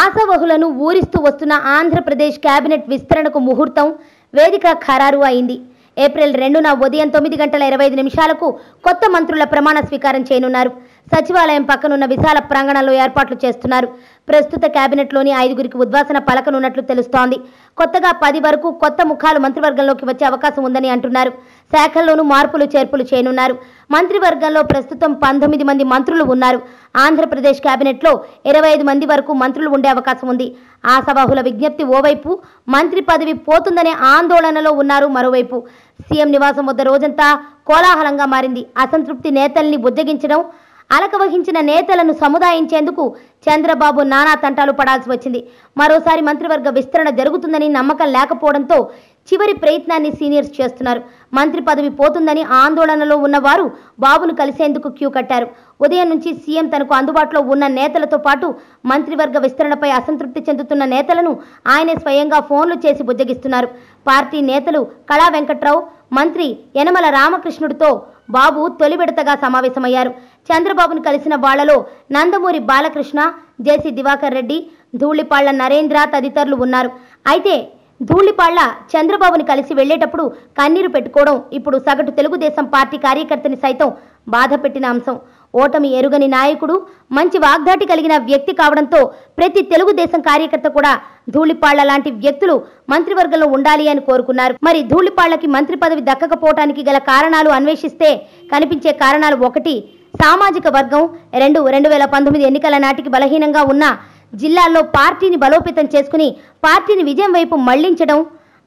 ఆశావహులను ఊరిస్తూ వస్తున్న ఆంధ్రప్రదేశ్ కేబినెట్ విస్తరణకు ముహూర్తం వేదిక ఖరారు అయింది. ఏప్రిల్ 2న ఉదయం 9:25 కొత్త మంత్రుల ప్రమాణ స్వీకారం చేయనున్నారు. సచివాలయం పక్కనున్న విశాల ప్రాంగణంలో ఏర్పాట్లు చేస్తున్నారు. ప్రస్తుత కేబినెట్లోని 5గురికి ఉద్వాసన పలకనున్నట్లు తెలుస్తోంది. కొత్తగా 10 వరకు కొత్త ముఖాలు మంత్రివర్గంలోకి వచ్చే అవకాశం ఉందని అంటున్నారు. శాఖల్లోనూ మార్పులు చేర్పులు చేయనున్నారు. మంత్రివర్గంలో ప్రస్తుతం 19 మంది మంత్రులు ఉన్నారు. ఆంధ్రప్రదేశ్ కేబినెట్లో 25 మంది వరకు మంత్రులు ఉండే అవకాశం ఉంది. ఆశావహుల విజ్ఞప్తి ఓవైపు, మంత్రి పదవి పోతుందనే ఆందోళనలో ఉన్నారు మరోవైపు. సీఎం నివాసం వద్ద రోజంతా కోలాహలంగా మారింది. అసంతృప్తి నేతల్ని బుజ్జగించడం, అలక వహించిన నేతలను సముదాయించేందుకు చంద్రబాబు నానా తంటాలు పడాల్సి వచ్చింది. మరోసారి మంత్రివర్గ విస్తరణ జరుగుతుందని నమ్మకం లేకపోవడంతో చివరి ప్రయత్నాన్ని సీనియర్స్ చేస్తున్నారు. మంత్రి పదవి పోతుందని ఆందోళనలో ఉన్నవారు బాబును కలిసేందుకు క్యూ కట్టారు. ఉదయం నుంచి సీఎం తనకు అందుబాటులో ఉన్న నేతలతో పాటు మంత్రివర్గ విస్తరణపై అసంతృప్తి చెందుతున్న నేతలను ఆయనే స్వయంగా ఫోన్లు చేసి బుజ్జగిస్తున్నారు. పార్టీ నేతలు కళా వెంకట్రావు, మంత్రి యనమల రామకృష్ణుడితో బాబు తొలి విడతగా సమావేశమయ్యారు. చంద్రబాబును కలిసిన వాళ్లలో నందమూరి బాలకృష్ణ, జేసీ దివాకర్ రెడ్డి, ధూళిపాళ్ల నరేంద్ర తదితరులు ఉన్నారు. అయితే ధూళిపాళ్ల చంద్రబాబుని కలిసి వెళ్లేటప్పుడు కన్నీరు పెట్టుకోవడం ఇప్పుడు సగటు తెలుగుదేశం పార్టీ కార్యకర్తని సైతం బాధ పెట్టిన అంశం. ఓటమి ఎరుగని నాయకుడు, మంచి వాగ్దాటి కలిగిన వ్యక్తి కావడంతో ప్రతి తెలుగుదేశం కార్యకర్త కూడా ధూళిపాళ్ల లాంటి వ్యక్తులు మంత్రివర్గంలో ఉండాలి అని కోరుకున్నారు. మరి ధూళిపాళ్లకి మంత్రి పదవి దక్కకపోవటానికి గల కారణాలు అన్వేషిస్తే కనిపించే కారణాలు: 1, సామాజిక వర్గం; 2, 2019 ఎన్నికల నాటికి బలహీనంగా ఉన్న జిల్లాల్లో పార్టీని బలోపేతం చేసుకుని పార్టీని విజయం వైపు మళ్లించడం.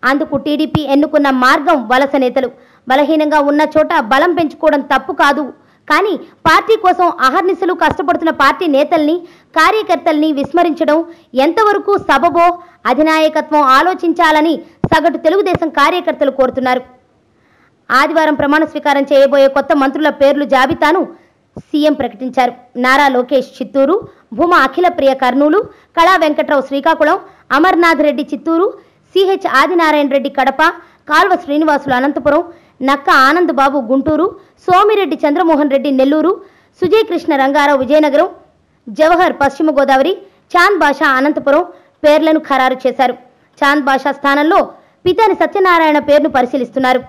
అందుకు టీడీపీ ఎన్నుకున్న మార్గం వలస నేతలు. బలహీనంగా ఉన్న చోట బలం పెంచుకోవడం తప్పు కాదు, కానీ పార్టీ కోసం అహర్నిశలు కష్టపడుతున్న పార్టీ నేతల్ని, కార్యకర్తల్ని విస్మరించడం ఎంతవరకు సబబో అధినాయకత్వం ఆలోచించాలని సగటు తెలుగుదేశం కార్యకర్తలు కోరుతున్నారు. ఆదివారం ప్రమాణ స్వీకారం చేయబోయే కొత్త మంత్రుల పేర్లు జాబితాను సీఎం ప్రకటించారు. నారా లోకేష్ చిత్తూరు, భూమా అఖిలప్రియ కర్నూలు, కళా వెంకట్రావు శ్రీకాకుళం, అమర్నాథ్ రెడ్డి చిత్తూరు, సిహెచ్ ఆదినారాయణ రెడ్డి కడప, కాల్వ శ్రీనివాసులు అనంతపురం, నక్క ఆనంద్ బాబు గుంటూరు, సోమిరెడ్డి చంద్రమోహన్ రెడ్డి నెల్లూరు, సుజయ్ కృష్ణ రంగారావు విజయనగరం, జవహర్ పశ్చిమ గోదావరి, చాంద్ బాషా అనంతపురం పేర్లను ఖరారు చేశారు. చాంద్ బాషా స్థానంలో పితాని సత్యనారాయణ పేరును పరిశీలిస్తున్నారు.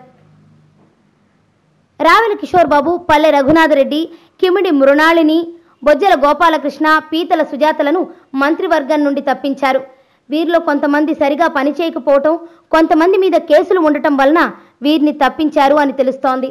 రావెల కిషోర్ బాబు, పల్లె రఘునాథరెడ్డి, కిమిడి మృణాళిని, బొజ్జల గోపాలకృష్ణ, పీతల సుజాతలను మంత్రివర్గం నుండి తప్పించారు. వీరిలో కొంతమంది సరిగా పనిచేయకపోవటం, కొంతమంది మీద కేసులు ఉండటం వలన వీరిని తప్పించారు అని తెలుస్తోంది.